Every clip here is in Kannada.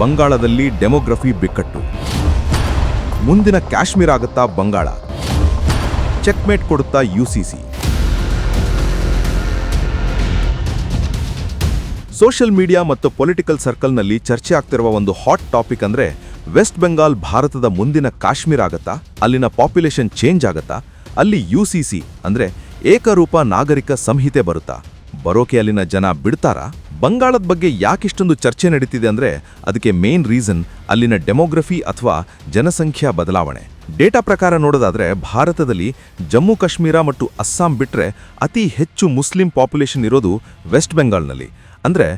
ಬಂಗಾಳದಲ್ಲಿ ಡೆಮೋಗ್ರಫಿ ಬಿಕ್ಕಟ್ಟು. ಮುಂದಿನ ಕಾಶ್ಮೀರ ಆಗುತ್ತಾ ಬಂಗಾಳ? ಚೆಕ್ಮೇಟ್ ಕೊಡುತ್ತಾ ಯುಸಿಸಿ? ಸೋಷಿಯಲ್ ಮೀಡಿಯಾ ಮತ್ತು ಪೊಲಿಟಿಕಲ್ ಸರ್ಕಲ್ನಲ್ಲಿ ಚರ್ಚೆ ಆಗ್ತಿರುವ ಒಂದು ಹಾಟ್ ಟಾಪಿಕ್ ಅಂದ್ರೆ ವೆಸ್ಟ್ ಬೆಂಗಾಲ್ ಭಾರತದ ಮುಂದಿನ ಕಾಶ್ಮೀರ ಆಗತ್ತಾ? ಅಲ್ಲಿನ ಪಾಪ್ಯುಲೇಷನ್ ಚೇಂಜ್ ಆಗತ್ತಾ? ಅಲ್ಲಿ ಯುಸಿಸಿ ಅಂದ್ರೆ ಏಕರೂಪ ನಾಗರಿಕ ಸಂಹಿತೆ ಬರುತ್ತಾ? ಬರೋಕೆ ಅಲ್ಲಿನ ಜನ ಬಿಡ್ತಾರಾ? ಬಂಗಾಳದ ಬಗ್ಗೆ ಯಾಕಿಷ್ಟೊಂದು ಚರ್ಚೆ ನಡೀತಿದೆ ಅಂದ್ರೆ ಅದಕ್ಕೆ ಮೇನ್ ರೀಸನ್ ಅಲ್ಲಿನ ಡೆಮೋಗ್ರಫಿ ಅಥವಾ ಜನಸಂಖ್ಯಾ ಬದಲಾವಣೆ. ಡೇಟಾ ಪ್ರಕಾರ ನೋಡೋದಾದ್ರೆ ಭಾರತದಲ್ಲಿ ಜಮ್ಮು ಕಾಶ್ಮೀರ ಮತ್ತು ಅಸ್ಸಾಂ ಬಿಟ್ರೆ ಅತಿ ಹೆಚ್ಚು ಮುಸ್ಲಿಂ ಪಾಪ್ಯುಲೇಷನ್ ಇರೋದು ವೆಸ್ಟ್ ಬೆಂಗಾಲ್ನಲ್ಲಿ, ಅಂದ್ರೆ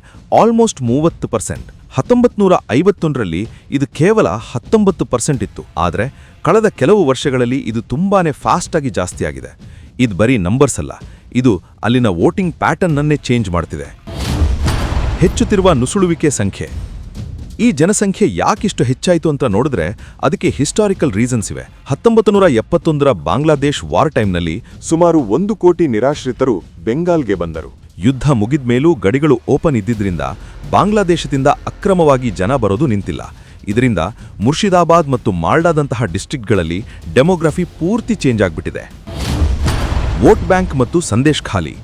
ಆಲ್ಮೋಸ್ಟ್ 30%. 1951ರಲ್ಲಿ ಇದು ಕೇವಲ 19% ಇತ್ತು. ಆದರೆ ಕಳೆದ ಕೆಲವು ವರ್ಷಗಳಲ್ಲಿ ಇದು ತುಂಬಾನೇ ಫಾಸ್ಟ್ ಆಗಿ ಜಾಸ್ತಿ ಆಗಿದೆ. ಇದು ಬರೀ ನಂಬರ್ಸ್ ಅಲ್ಲ, ಇದು ಅಲ್ಲಿನ ವೋಟಿಂಗ್ ಪ್ಯಾಟರ್ನ್ನನ್ನೇ ಚೇಂಜ್ ಮಾಡ್ತಿದೆ. ಹೆಚ್ಚುತ್ತಿರುವ ನುಸುಳುವಿಕೆ ಸಂಖ್ಯೆ. ಈ ಜನಸಂಖ್ಯೆ ಯಾಕಿಷ್ಟು ಹೆಚ್ಚಾಯಿತು ಅಂತ ನೋಡಿದ್ರೆ ಅದಕ್ಕೆ ಹಿಸ್ಟಾರಿಕಲ್ ರೀಸನ್ಸ್ ಇವೆ. 1971ರ ಬಾಂಗ್ಲಾದೇಶ್ ವಾರ್ ಟೈಮ್ನಲ್ಲಿ ಸುಮಾರು 1 ಕೋಟಿ ನಿರಾಶ್ರಿತರು ಬೆಂಗಾಲ್ಗೆ ಬಂದರು. ಯುದ್ಧ ಮುಗಿದ್ಮೇಲೂ ಗಡಿಗಳು ಓಪನ್ ಇದ್ದಿದ್ರಿಂದ ಬಾಂಗ್ಲಾದೇಶದಿಂದ ಅಕ್ರಮವಾಗಿ ಜನ ಬರೋದು ನಿಂತಿಲ್ಲ. ಇದರಿಂದ ಮುರ್ಷಿದಾಬಾದ್ ಮತ್ತು ಮಾಲ್ಡಾದಂತಹ ಡಿಸ್ಟ್ರಿಕ್ಟ್ಗಳಲ್ಲಿ ಡೆಮೋಗ್ರಫಿ ಪೂರ್ತಿ ಚೇಂಜ್ ಆಗ್ಬಿಟ್ಟಿದೆ. ವೋಟ್ ಬ್ಯಾಂಕ್ ಮತ್ತು ಸಂದೇಶ್ ಖಾಲಿ.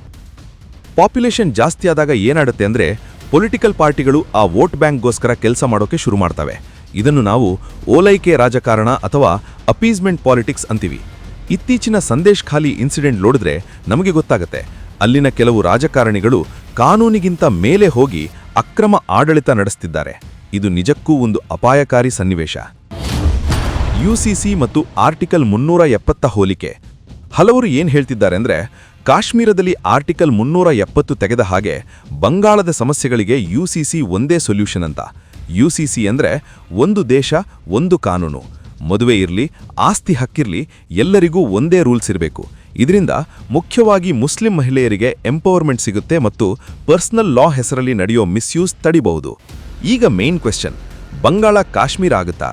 ಪಾಪ್ಯುಲೇಷನ್ ಜಾಸ್ತಿ ಆದಾಗ ಏನಾಡುತ್ತೆ ಅಂದ್ರೆ ಪೊಲಿಟಿಕಲ್ ಪಾರ್ಟಿಗಳು ಆ ವೋಟ್ ಬ್ಯಾಂಕ್ಗೋಸ್ಕರ ಕೆಲಸ ಮಾಡೋಕೆ ಶುರು ಮಾಡ್ತವೆ. ಇದನ್ನು ನಾವು ಓಲೈಕೆ ರಾಜಕಾರಣ ಅಥವಾ ಅಪೀಸ್ಮೆಂಟ್ ಪಾಲಿಟಿಕ್ಸ್ ಅಂತೀವಿ. ಇತ್ತೀಚಿನ ಸಂದೇಶ್ ಖಾಲಿ ಇನ್ಸಿಡೆಂಟ್ ನೋಡಿದ್ರೆ ನಮಗೆ ಗೊತ್ತಾಗುತ್ತೆ, ಅಲ್ಲಿನ ಕೆಲವು ರಾಜಕಾರಣಿಗಳು ಕಾನೂನಿಗಿಂತ ಮೇಲೆ ಹೋಗಿ ಅಕ್ರಮ ಆಡಳಿತ ನಡೆಸುತ್ತಿದ್ದಾರೆ. ಇದು ನಿಜಕ್ಕೂ ಒಂದು ಅಪಾಯಕಾರಿ ಸನ್ನಿವೇಶ. ಯುಸಿಸಿ ಮತ್ತು ಆರ್ಟಿಕಲ್ 370 ಹೋಲಿಕೆ. ಹಲವರು ಏನ್ ಹೇಳ್ತಿದ್ದಾರೆ ಅಂದ್ರೆ ಕಾಶ್ಮೀರದಲ್ಲಿ ಆರ್ಟಿಕಲ್ 370 ತೆಗೆದ ಹಾಗೆ ಬಂಗಾಳದ ಸಮಸ್ಯೆಗಳಿಗೆ ಯುಸಿಸಿ ಒಂದೇ ಸೊಲ್ಯೂಷನ್ ಅಂತ. ಯುಸಿಸಿ ಅಂದ್ರೆ ಒಂದು ದೇಶ ಒಂದು ಕಾನೂನು. ಮದುವೆ ಇರಲಿ, ಆಸ್ತಿ ಹಕ್ಕಿರಲಿ, ಎಲ್ಲರಿಗೂ ಒಂದೇ ರೂಲ್ಸ್ ಇರಬೇಕು. ಇದರಿಂದ ಮುಖ್ಯವಾಗಿ ಮುಸ್ಲಿಂ ಮಹಿಳೆಯರಿಗೆ ಎಂಪವರ್ಮೆಂಟ್ ಸಿಗುತ್ತೆ ಮತ್ತು ಪರ್ಸನಲ್ ಲಾ ಹೆಸರಲ್ಲಿ ನಡೆಯೋ ಮಿಸ್ಯೂಸ್ ತಡಿಬಹುದು. ಈಗ ಮೇನ್ ಕ್ವೆಶ್ಚನ್, ಬಂಗಾಳ ಕಾಶ್ಮೀರ ಆಗುತ್ತಾ?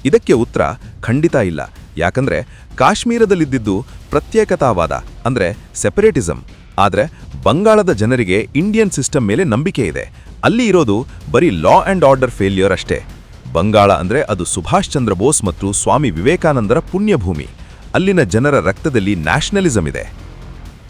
ಇದಕ್ಕೆ ಉತ್ತರ ಖಂಡಿತ ಇಲ್ಲ. ಯಾಕಂದ್ರೆ ಕಾಶ್ಮೀರದಲ್ಲಿದ್ದಿದ್ದು ಪ್ರತ್ಯೇಕತಾವಾದ ಅಂದ್ರೆ ಸೆಪರೇಟಿಸಂ. ಆದ್ರೆ ಬಂಗಾಳದ ಜನರಿಗೆ ಇಂಡಿಯನ್ ಸಿಸ್ಟಮ್ ಮೇಲೆ ನಂಬಿಕೆ ಇದೆ. ಅಲ್ಲಿ ಇರೋದು ಬರೀ ಲಾ ಅಂಡ್ ಆರ್ಡರ್ ಫೇಲ್ಯೂರ್ ಅಷ್ಟೇ. ಬಂಗಾಳ ಅಂದ್ರೆ ಅದು ಸುಭಾಷ್ ಚಂದ್ರ ಬೋಸ್ ಮತ್ತು ಸ್ವಾಮಿ ವಿವೇಕಾನಂದರ ಪುಣ್ಯಭೂಮಿ. ಅಲ್ಲಿನ ಜನರ ರಕ್ತದಲ್ಲಿ ನ್ಯಾಷನಲಿಸಂ ಇದೆ.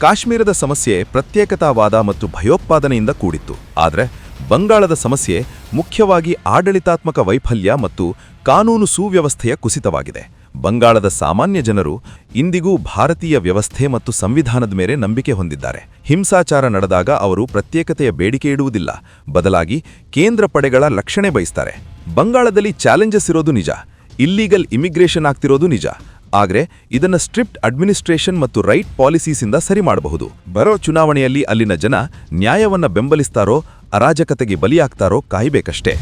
ಕಾಶ್ಮೀರದ ಸಮಸ್ಯೆ ಪ್ರತ್ಯೇಕತಾವಾದ ಮತ್ತು ಭಯೋತ್ಪಾದನೆಯಿಂದ ಕೂಡಿತ್ತು. ಆದರೆ ಬಂಗಾಳದ ಸಮಸ್ಯೆ ಮುಖ್ಯವಾಗಿ ಆಡಳಿತಾತ್ಮಕ ವೈಫಲ್ಯ ಮತ್ತು ಕಾನೂನು ಸುವ್ಯವಸ್ಥೆಯ ಕುಸಿತವಾಗಿದೆ. ಬಂಗಾಳದ ಸಾಮಾನ್ಯ ಜನರು ಇಂದಿಗೂ ಭಾರತೀಯ ವ್ಯವಸ್ಥೆ ಮತ್ತು ಸಂವಿಧಾನದ ಮೇಲೆ ನಂಬಿಕೆ ಹೊಂದಿದ್ದಾರೆ. ಹಿಂಸಾಚಾರ ನಡೆದಾಗ ಅವರು ಪ್ರತ್ಯೇಕತೆಯ ಬೇಡಿಕೆ ಇಡುವುದಿಲ್ಲ, ಬದಲಾಗಿ ಕೇಂದ್ರ ಪಡೆಗಳ ರಕ್ಷಣೆ ಬಯಸ್ತಾರೆ. ಬಂಗಾಳದಲ್ಲಿ ಚಾಲೆಂಜಸ್ ಇರೋದು ನಿಜ, ಇಲ್ಲೀಗಲ್ ಇಮಿಗ್ರೇಷನ್ ಆಗ್ತಿರೋದು ನಿಜ. ಆದರೆ ಇದನ್ನ ಸ್ಟ್ರಿಕ್ಟ್ ಅಡ್ಮಿನಿಸ್ಟ್ರೇಷನ್ ಮತ್ತು ರೈಟ್ ಪಾಲಿಸೀಸಿಂದ ಸರಿ ಮಾಡಬಹುದು. ಬರೋ ಚುನಾವಣೆಯಲ್ಲಿ ಅಲ್ಲಿನ ಜನ ನ್ಯಾಯವನ್ನ ಬೆಂಬಲಿಸ್ತಾರೋ ಅರಾಜಕತೆಗೆ ಬಲಿಯಾಗ್ತಾರೋ ಕಾಯಬೇಕಷ್ಟೇ.